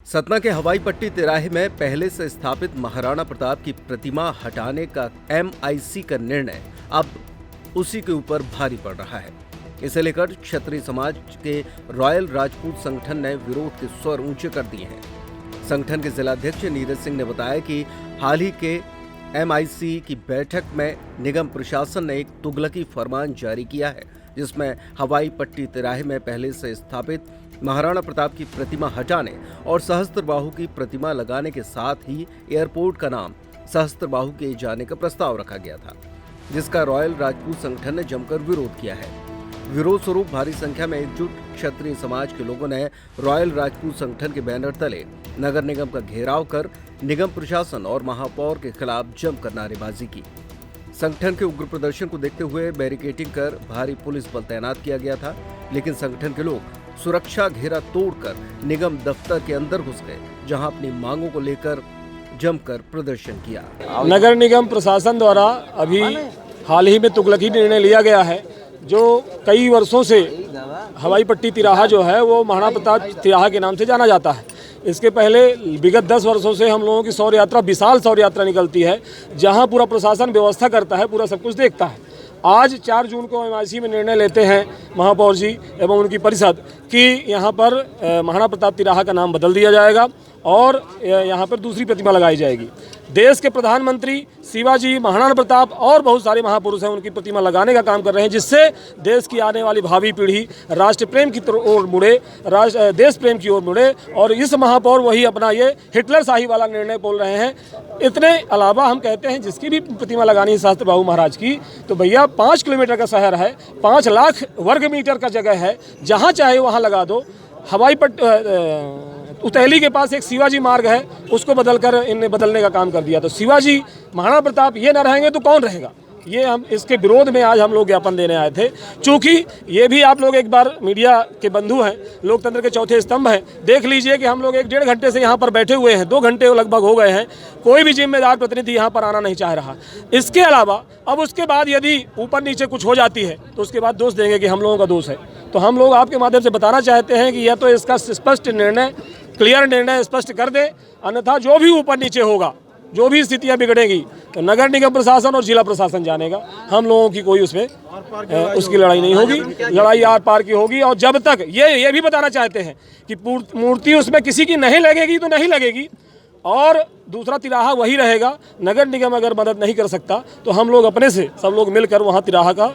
सतना के हवाई पट्टी तिराहे में पहले से स्थापित महाराणा प्रताप की प्रतिमा हटाने का MIC का निर्णय अब उसी के ऊपर भारी पड़ रहा है। इसे लेकर क्षत्रिय समाज के रॉयल राजपूत संगठन ने विरोध के स्वर ऊंचे कर दिए हैं। संगठन के जिलाध्यक्ष नीरज सिंह ने बताया कि हाल ही के MIC की बैठक में निगम प्रशासन ने एक तुगलकी फरमान जारी किया है, जिसमें हवाई पट्टी तिराहे में पहले से स्थापित महाराणा प्रताप की प्रतिमा हटाने और सहस्त्रबाहु की प्रतिमा लगाने के साथ ही एयरपोर्ट का नाम सहस्त्रबाहु किए जाने का प्रस्ताव रखा गया था, जिसका रॉयल राजपूत संगठन ने जमकर विरोध किया है। विरोध स्वरूप भारी संख्या में एकजुट क्षत्रिय समाज के लोगों ने रॉयल राजपूत संगठन के बैनर तले नगर निगम का घेराव कर निगम प्रशासन और महापौर के खिलाफ जमकर नारेबाजी की। संगठन के उग्र प्रदर्शन को देखते हुए बैरिकेडिंग कर भारी पुलिस बल तैनात किया गया था, लेकिन संगठन के लोग सुरक्षा घेरा तोड़कर निगम दफ्तर के अंदर घुस गए, जहां अपनी मांगों को लेकर जमकर प्रदर्शन किया। नगर निगम प्रशासन द्वारा अभी हाल ही में तुगलकी निर्णय लिया गया है, जो कई वर्षों से हवाई पट्टी तिराहा जो है वो महाराणा प्रताप तिराहा के नाम से जाना जाता है। इसके पहले विगत 10 वर्षों से हम लोगों की सौर यात्रा, विशाल सौर यात्रा निकलती है, जहां पूरा प्रशासन व्यवस्था करता है, पूरा सब कुछ देखता है। आज 4 जून को MIC में निर्णय लेते हैं महापौर जी एवं उनकी परिषद कि यहाँ पर महाराणा प्रताप तिराहा का नाम बदल दिया जाएगा और यहाँ पर दूसरी प्रतिमा लगाई जाएगी। देश के प्रधानमंत्री शिवाजी, महाराणा प्रताप और बहुत सारे महापुरुष हैं, उनकी प्रतिमा लगाने का काम कर रहे हैं, जिससे देश की आने वाली भावी पीढ़ी राष्ट्र प्रेम की ओर मुड़े, देश प्रेम की ओर मुड़े। और इस महापौर वही अपना ये हिटलर शाही वाला निर्णय बोल रहे हैं। इतने अलावा हम कहते हैं जिसकी भी प्रतिमा लगानी है सहस्त्रबाहु महाराज की, तो भैया 5 किलोमीटर का शहर है, 5 लाख वर्ग मीटर का जगह है, जहाँ चाहे वहाँ लगा दो। हवाई उतैली के पास एक शिवाजी मार्ग है, उसको बदलकर इनने बदलने का काम कर दिया। तो शिवाजी, महाराणा प्रताप ये ना रहेंगे तो कौन रहेगा? ये हम इसके विरोध में आज हम लोग ज्ञापन देने आए थे। चूँकि ये भी आप लोग एक बार मीडिया के बंधु हैं, लोकतंत्र के चौथे स्तंभ हैं, देख लीजिए कि हम लोग 1-1.5 घंटे से यहाँ पर बैठे हुए हैं, 2 घंटे लगभग हो गए हैं, कोई भी जिम्मेदार प्रतिनिधि यहाँ पर आना नहीं चाह रहा। इसके अलावा अब उसके बाद यदि ऊपर नीचे कुछ हो जाती है तो उसके बाद दोष देंगे कि हम लोगों का दोष है। तो हम लोग आपके माध्यम से बताना चाहते हैं कि यह तो इसका स्पष्ट निर्णय, क्लियर निर्णय स्पष्ट कर दे, अन्यथा जो भी ऊपर नीचे होगा, जो भी स्थितियां बिगड़ेगी तो नगर निगम प्रशासन और जिला प्रशासन जानेगा। हम लोगों की कोई उसमें उसकी लड़ाई नहीं होगी, लड़ाई आर पार की होगी। और जब तक ये भी बताना चाहते हैं कि मूर्ति उसमें किसी की नहीं लगेगी तो नहीं लगेगी, और दूसरा तिराहा वही रहेगा। नगर निगम अगर मदद नहीं कर सकता तो हम लोग अपने से सब लोग मिलकर वहाँ तिराहा का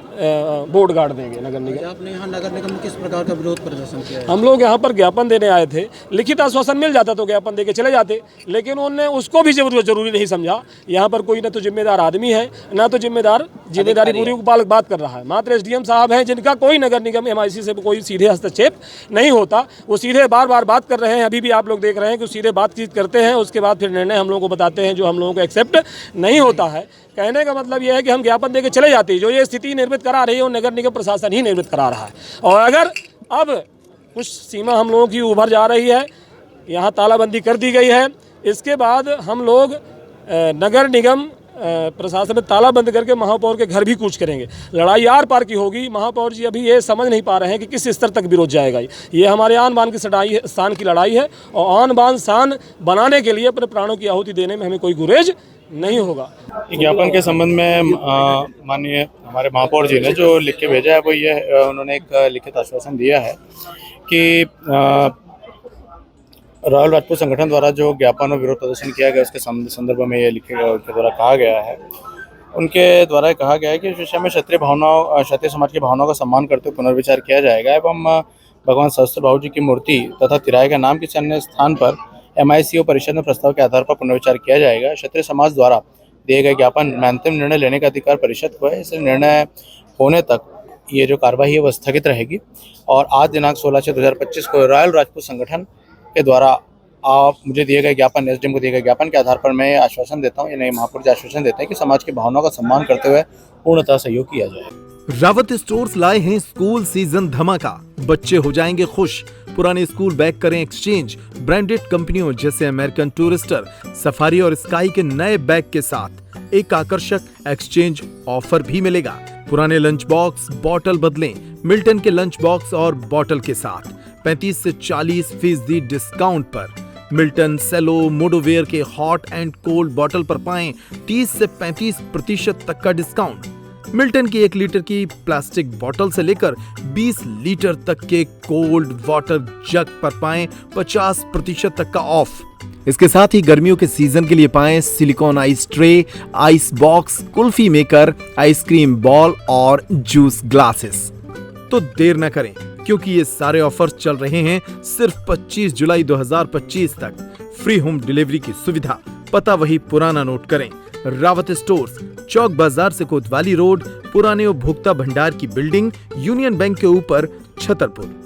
बोर्ड गाड़ देंगे। नगर निगम, आपने यहाँ नगर निगम में किस प्रकार का विरोध प्रदर्शन किया है? हम लोग यहाँ पर ज्ञापन देने आए थे। लिखित आश्वासन मिल जाता तो ज्ञापन दे के चले जाते, लेकिन उन्होंने उसको भी जरूरी नहीं समझा। यहाँ पर कोई न तो जिम्मेदार आदमी है, ना तो जिम्मेदारी पूरी बात कर रहा है। मात्र SDM साहब हैं, जिनका कोई नगर निगम MIC से कोई सीधे हस्तक्षेप नहीं होता। वो सीधे बार बात कर रहे हैं। अभी भी आप लोग देख रहे हैं कि सीधे बातचीत करते हैं, उसके बाद फिर निर्णय हम लोगों को बताते हैं, जो हम लोगों को एक्सेप्ट नहीं होता है। कहने का मतलब यह है कि हम ज्ञापन देके चले जाते हैं। जो ये स्थिति निर्मित करा रही है वो नगर निगम प्रशासन ही निर्मित करा रहा है। और अगर अब कुछ सीमा हम लोगों की उभर जा रही है, यहाँ तालाबंदी कर दी गई है, इसके बाद हम लोग नगर निगम प्रशासन में ताला बंद करके महापौर के घर भी कूच करेंगे। लड़ाई आर पार की होगी। महापौर जी अभी ये समझ नहीं पा रहे हैं कि किस स्तर तक विरोध जाएगा। ये हमारे आन बान की शान की लड़ाई है, और आन बान शान बनाने के लिए अपने प्राणों की आहुति देने में हमें कोई गुरेज नहीं होगा। ज्ञापन के संबंध में माननीय हमारे महापौर जी ने जो लिख के भेजा है, वो ये उन्होंने एक लिखित आश्वासन दिया है कि रॉयल राजपूत संगठन द्वारा जो ज्ञापन और विरोध प्रदर्शन किया गया उसके संदर्भ में ये लिखे उनके द्वारा कहा गया है। उनके द्वारा कहा गया है कि इस विषय में क्षत्रिय समाज की भावनाओं का सम्मान करते हुए पुनर्विचार किया जाएगा एवं भगवान सहस्त्रबाहु जी की मूर्ति तथा तिराहे का नाम किसी अन्य स्थान पर MIC और परिषद में प्रस्ताव के आधार पर पुनर्विचार किया जाएगा। क्षत्रिय समाज द्वारा दिए गए ज्ञापन में अंतिम निर्णय लेने का अधिकार परिषद को है। इस निर्णय होने तक ये जो कार्रवाई है वो स्थगित रहेगी। और आज दिनांक 16/6/2025 को रॉयल राजपूत संगठन के द्वारा आप मुझे दिए गए ज्ञापन, SDM को दिए गए ज्ञापन के आधार पर मैं आश्वासन देता हूँ, यानी महापौर जी आश्वासन देते हैं कि समाज की भावनाओं का सम्मान करते हुए पूर्णतः सहयोग किया जाए। रावत स्टोर्स लाए हैं स्कूल सीजन धमाका। बच्चे हो जाएंगे खुश। पुराने स्कूल बैग करें एक्सचेंज। ब्रांडेड कंपनियों जैसे अमेरिकन टूरिस्टर, सफारी और स्काई के नए बैग के साथ एक आकर्षक एक्सचेंज ऑफर भी मिलेगा। पुराने लंच बॉक्स, बॉटल बदलें मिल्टन के लंच बॉक्स और बॉटल के साथ 35 से 40% डिस्काउंट पर। मिल्टन, सेलो, मोडोवेयर के हॉट एंड कोल्ड बॉटल पर पाएं 30 से 35% तक का डिस्काउंट। मिल्टन की 1 लीटर की प्लास्टिक बोतल से लेकर 20 लीटर तक के कोल्ड वाटर जग पर पाएं 50% तक का ऑफ। इसके साथ ही गर्मियों के सीजन के लिए पाएं silicon ice tray, ice box, kulfi maker, ice cream ball और जूस ग्लासेस। तो देर न करें, क्योंकि ये सारे ऑफर्स चल रहे हैं सिर्फ 25 जुलाई 2025 तक। फ्री होम डिलीवरी की सुविधा। पता वही पुराना नोट करें, रावत स्टोर्स, चौक बाजार से कोतवाली रोड, पुराने उपभोक्ता भंडार की बिल्डिंग, यूनियन बैंक के ऊपर, छतरपुर।